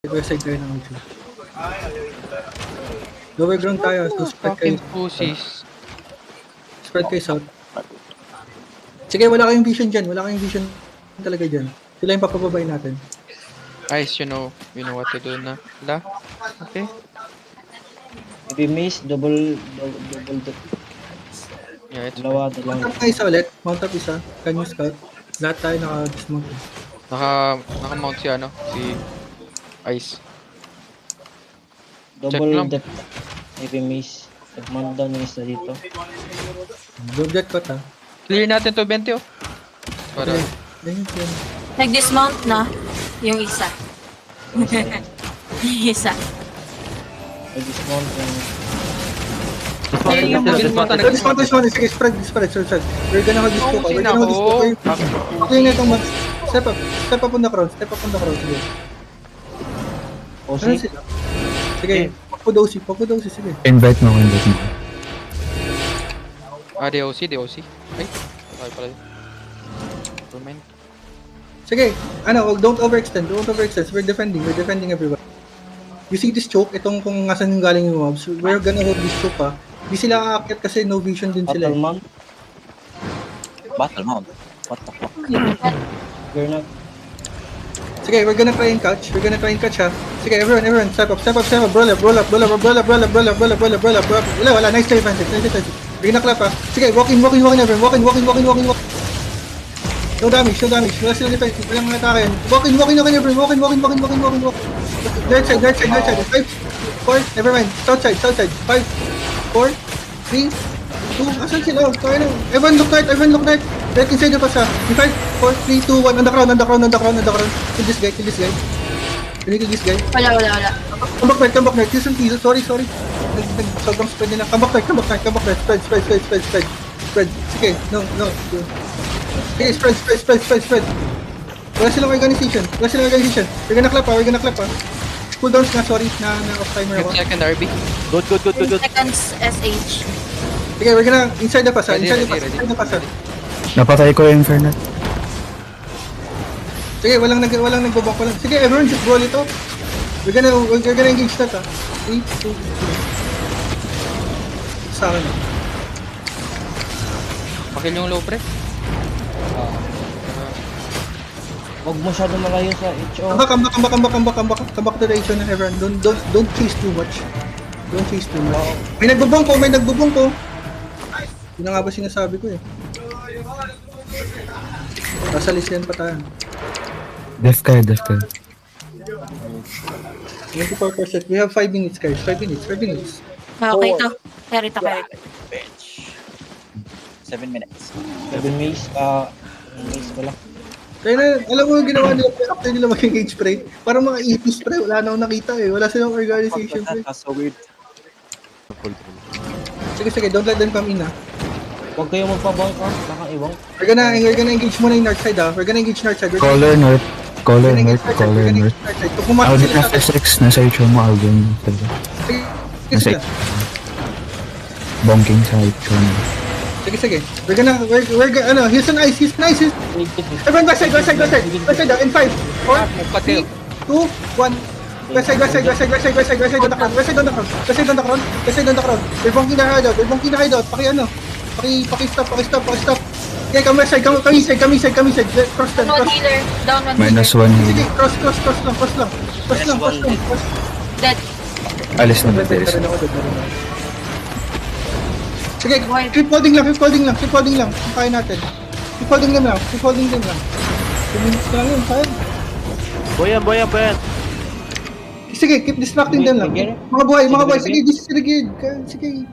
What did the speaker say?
West side tayo ng Ucho. Lower ground tayo, so spread kayo. Fucking pussies. Spread kayo south. Sige, wala kayong vision dyan. Wala kayong vision talaga dyan. Sila yung papababay natin. Guys, you know what to do na. La? Okay. Maybe mace, double Yeah, it's dalawa. Mount up na isa ulit. Mount up isa. Can you scout? Lahat tayo naka-dismount. Naka-mount si ano, si Ice. Double lang. depth. Maybe mace. Nag-mount down yung isa dito. Don't get caught ha. Clear natin to 20 oh. Para. Okay. Ganyan yan. Nag-dismount na yung isa. Yung isa. Nag-dismount yung... Dismount. Sige, spread. We're gonna mag-disco ka. We're gonna mag-disco ka. Okay na itong mag... Step up on the crowd. Sige. Ano sila? Sige, papudosi. Sige. Invite mo. DOC. Ay, sorry pala yun. Remind. Sige, don't overextend. We're defending everyone. You see this choke? Itong kung nasan yung galing yung mobs, we're gonna hold this choke ha. Di sila aakyat kasi no vision din sila. Battle mount? What the fuck? You're not... Sige, we're gonna try and catch ha. Sige, everyone, step up. Roll up. Wala, nice advantage. We're gonna clap ha. Sige, walk in, everyone. No damage. Wala silang defense. Walang mga atake yan. Walk in, everyone. Right side. 5, 4, never mind. South side. 5, 4, 3, 2, asan sila? Kaya na. Everyone look right. Right inside the pasa. In 5, 4, 3, 2, 1. On the ground. Kill this guy. You need to kill this guy. Wala. Come back, Kill some pieces. Sorry. Sobrang spread nila. Come back. Spread. Sige, no. Sige, spread. Wala silang organization. We're gonna clap ha. Cooldowns nga, sorry. Na off timer ako. 10 second RB. Good. 10 seconds SH. Sige, we're gonna inside the pasa. Ready. Napatay ko yung Inferno. Sige, walang nagbabang ko lang. Sige, everyone just roll ito. We're gonna engage that ha. 3, 2, 1. Sa akin. Pakil yung low pre. Huwag masyado malayo sa HO. Come back to the HO na everyone. Don't chase too much. May nagbubong ko. Yun na nga ba sinasabi ko eh. Nasalisin pa tayo. Def kayo. 24%. We have 5 minutes guys. 5 minutes. Okay to. Carry to. Bench. 7 minutes. 7 mace, mace wala. Kaya na, alam mo yung ginawa nila after nila mag-engage spray? Parang mga EP spray, wala na akong nakita eh. Wala silang organization spray. That's so weird. Sige, don't let them come in ha. Huwag kayo magpabang ka, baka iwang. We're gonna engage muna yung north side ha. We're gonna engage north side. Caller north. Kung pumasok Audit sila na sa... 6 nasa HO mo, Alvin. Sige. Bonking sa HO mo. Sige. We're gonna, here's an ice. Everyone, west side. In 5, 4, 3, 2, 1. West side on the crowd. We're bonking na hideout. Paki-stop. Okay, come west side, kami side. Cross Down one healer. Minus 1 Sige, heal. cross lang. Dead. Alis na batteries. Sige, keep holding lang. Kung kaya natin. Keep holding them lang. 2 minutes na lang yun, kaya. Boyan. Sige, keep distracting them lang. Mga buhay. Sige, this is the grid. Sige.